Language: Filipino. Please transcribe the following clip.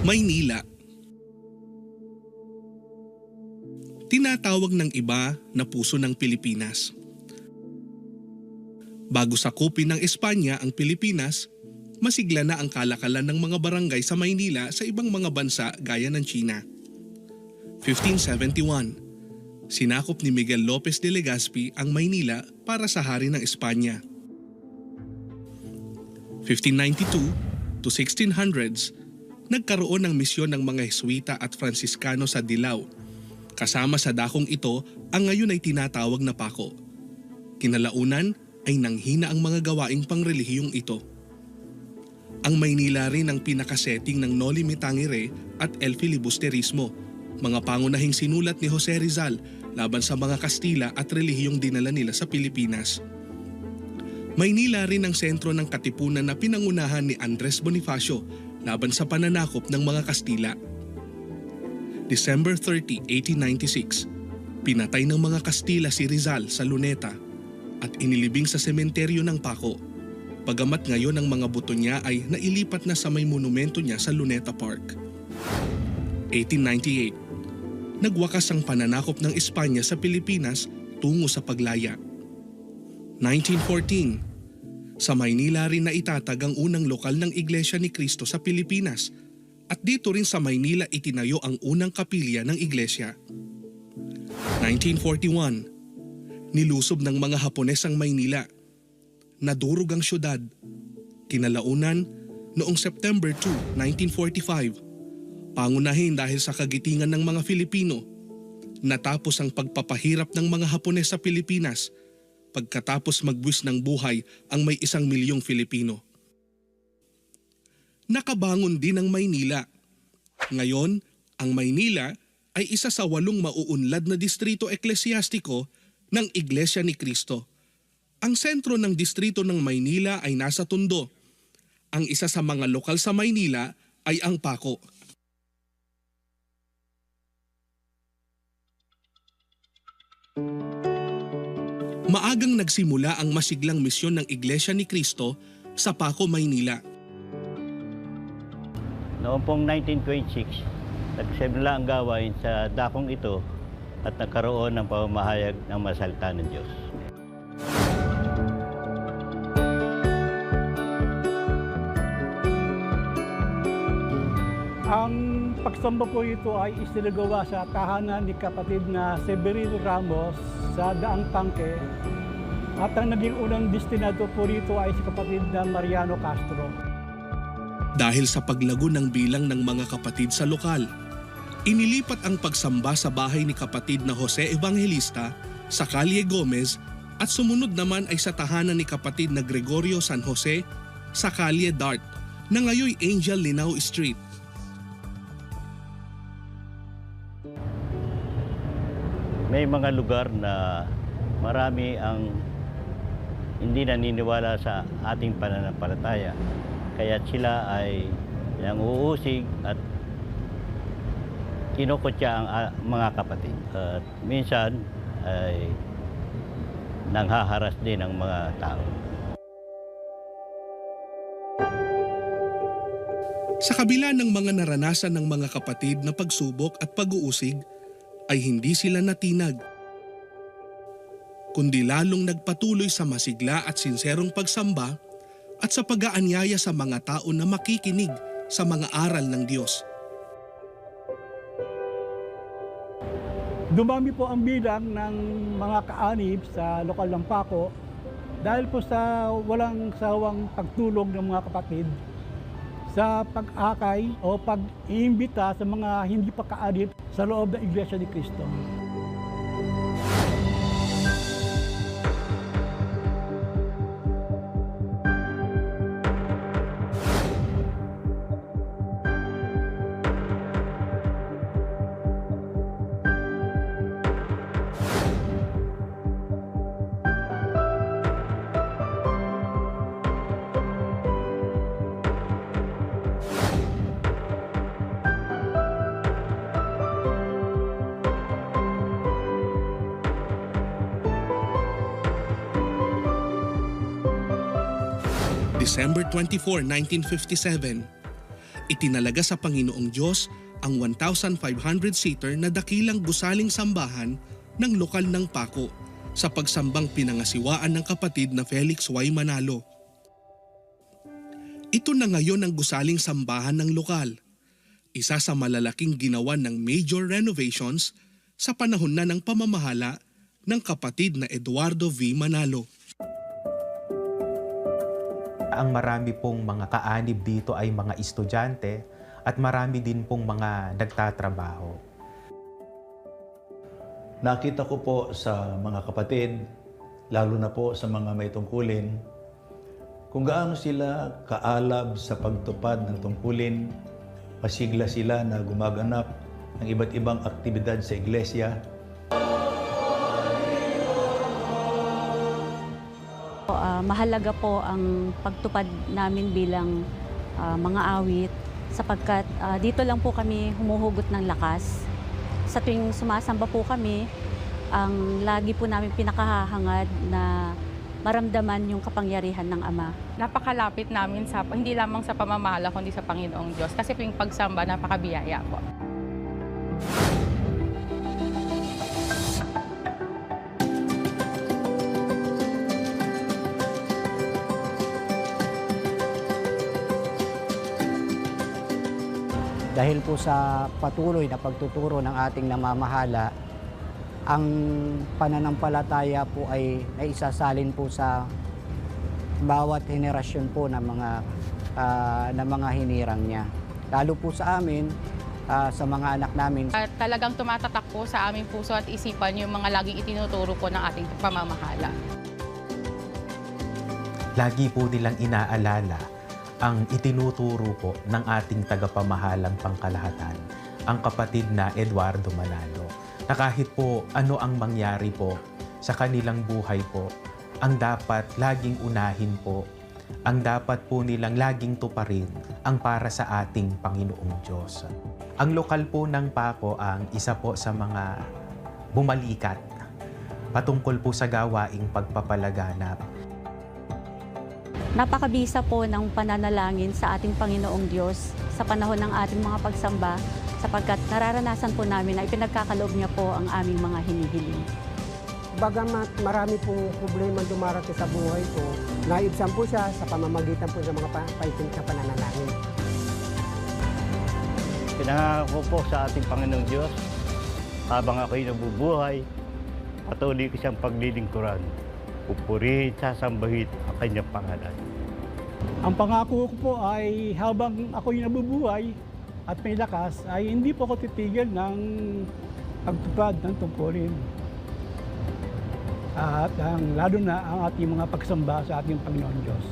Maynila. Tinatawag ng iba na puso ng Pilipinas. Bago sakupin ng Espanya ang Pilipinas, masigla na ang kalakalan ng mga barangay sa Maynila sa ibang mga bansa gaya ng China. 1571, sinakop ni Miguel Lopez de Legazpi ang Maynila para sa hari ng Espanya. 1592 to 1600s, nagkaroon ng misyon ng mga Jesuita at Fransiskano sa Dilao. Kasama sa dakong ito ang ngayon ay tinatawag na Paco. Kinalaunan ay nanghina ang mga gawaing pangrelihiyong ito. Ang Maynila rin ang pinakasetting ng Noli Me Tangere at El Filibusterismo, mga pangunahing sinulat ni Jose Rizal laban sa mga Kastila at relihiyong dinala nila sa Pilipinas. Maynila rin ang sentro ng katipunan na pinangunahan ni Andres Bonifacio laban sa pananakop ng mga Kastila. December 30, 1896, pinatay ng mga Kastila si Rizal sa Luneta at inilibing sa sementeryo ng Paco, bagamat ngayon ang mga buto niya ay nailipat na sa may monumento niya sa Luneta Park. 1898, nagwakas ang pananakop ng Espanya sa Pilipinas tungo sa paglaya. 1914, sa Maynila rin na itatag ang unang lokal ng Iglesia ni Cristo sa Pilipinas at dito rin sa Maynila itinayo ang unang kapilya ng iglesia. 1941, nilusob ng mga Hapones ang Maynila. Nadurog ang syudad. Kinalaunan, noong September 2, 1945, pangunahin dahil sa kagitingan ng mga Filipino, natapos ang pagpapahirap ng mga Hapones sa Pilipinas pagkatapos magbuwis ng buhay ang may 1 milyong Filipino. Nakabangon din ang Maynila. Ngayon, ang Maynila ay isa sa 8 mauunlad na distrito eklesyastiko ng Iglesia ni Cristo. Ang sentro ng distrito ng Maynila ay nasa Tondo. Ang isa sa mga lokal sa Maynila ay ang Paco. Maagang nagsimula ang masiglang misyon ng Iglesia ni Cristo sa Paco, Maynila. Noong pong 1926, nagsimula ang gawain sa dakong ito at nagkaroon ng pamamahayag ng masalita ng Diyos. Ang pagsamba po ito ay isinagawa sa tahanan ni kapatid na Severino Ramos sa Daang Tangke at ang naging unang destinado po rito ay si kapatid na Mariano Castro. Dahil sa paglago ng bilang ng mga kapatid sa lokal, inilipat ang pagsamba sa bahay ni kapatid na Jose Evangelista sa Calle Gomez at sumunod naman ay sa tahanan ni kapatid na Gregorio San Jose sa Calle Dart na ngayoy Angel Linao Street. May mga lugar na marami ang hindi naniniwala sa ating pananampalataya. Kaya sila ay uusig at kinukutya ang mga kapatid. At minsan ay nanghaharas din ang mga tao. Sa kabila ng mga naranasan ng mga kapatid na pagsubok at pag-uusig, ay hindi sila natinag, kundi lalong nagpatuloy sa masigla at sinserong pagsamba at sa pag-aanyaya sa mga tao na makikinig sa mga aral ng Diyos. Dumami po ang bilang ng mga kaanib sa lokal ng Paco dahil po sa walang sawang pagtulong ng mga kapatid sa pag-akay o pag-iimbita sa mga hindi pa kaanib sa loob ng Iglesia ni Cristo. December 24, 1957, Itinalaga sa Panginoong Diyos ang 1,500-seater na dakilang gusaling sambahan ng lokal ng Paco sa pagsambang pinangasiwaan ng kapatid na Felix Y. Manalo. Ito na ngayon ang gusaling sambahan ng lokal, isa sa malalaking ginawa ng major renovations sa panahon na ng pamamahala ng kapatid na Eduardo V. Manalo. Ang marami pong mga kaanib dito ay mga estudyante at marami din pong mga nagtatrabaho. Nakita ko po sa mga kapatid, lalo na po sa mga may tungkulin, kung gaano sila kaalab sa pagtupad ng tungkulin, masigla sila na gumaganap ng iba't ibang aktibidad sa iglesia. Mahalaga po ang pagtupad namin bilang mga awit sapagkat dito lang po kami humuhugot ng lakas. Sa tuwing sumasamba po kami, ang lagi po namin pinakahahangad na maramdaman yung kapangyarihan ng Ama. Napakalapit namin sa hindi lamang sa pamamahala kundi sa Panginoong Diyos kasi po yung pagsamba napakabiyaya po. Dahil po sa patuloy na pagtuturo ng ating namamahala, ang pananampalataya po ay naisasalin po sa bawat henerasyon po ng mga hinirang niya. Lalo po sa amin, sa mga anak namin. At talagang tumatatak po sa aming puso at isipan yung mga laging itinuturo po ng ating pamamahala. Lagi po nilang inaalala ang itinuturo po ng ating tagapamahalang pangkalahatan, ang kapatid na Eduardo Manalo, na kahit po ano ang mangyari po sa kanilang buhay po, ang dapat laging unahin po, ang dapat po nilang laging tuparin ang para sa ating Panginoong Diyos. Ang lokal po ng Paco ang isa po sa mga bumalikat patungkol po sa gawaing pagpapalaganap. Napakabisa po ng pananalangin sa ating Panginoong Diyos sa panahon ng ating mga pagsamba sapagkat nararanasan po namin na ipinagkakaloob niya po ang aming mga hinihiling. Bagamat marami pong problema dumarating sa buhay ko, naibsan po siya sa pamamagitan po sa mga paitin sa pananalangin. Pinangako po sa ating Panginoong Diyos, habang ako'y nabubuhay, patuloy ko siyang paglilingkuran. Pupurihin, sasambahin ang kanyang pangalan. Ang pangako ko po ay habang ako'y nabubuhay at may lakas, ay hindi po ako titigil ng pagtupad ng tungkulin. At lalo na ang ating mga pagsamba sa ating Panginoon Diyos.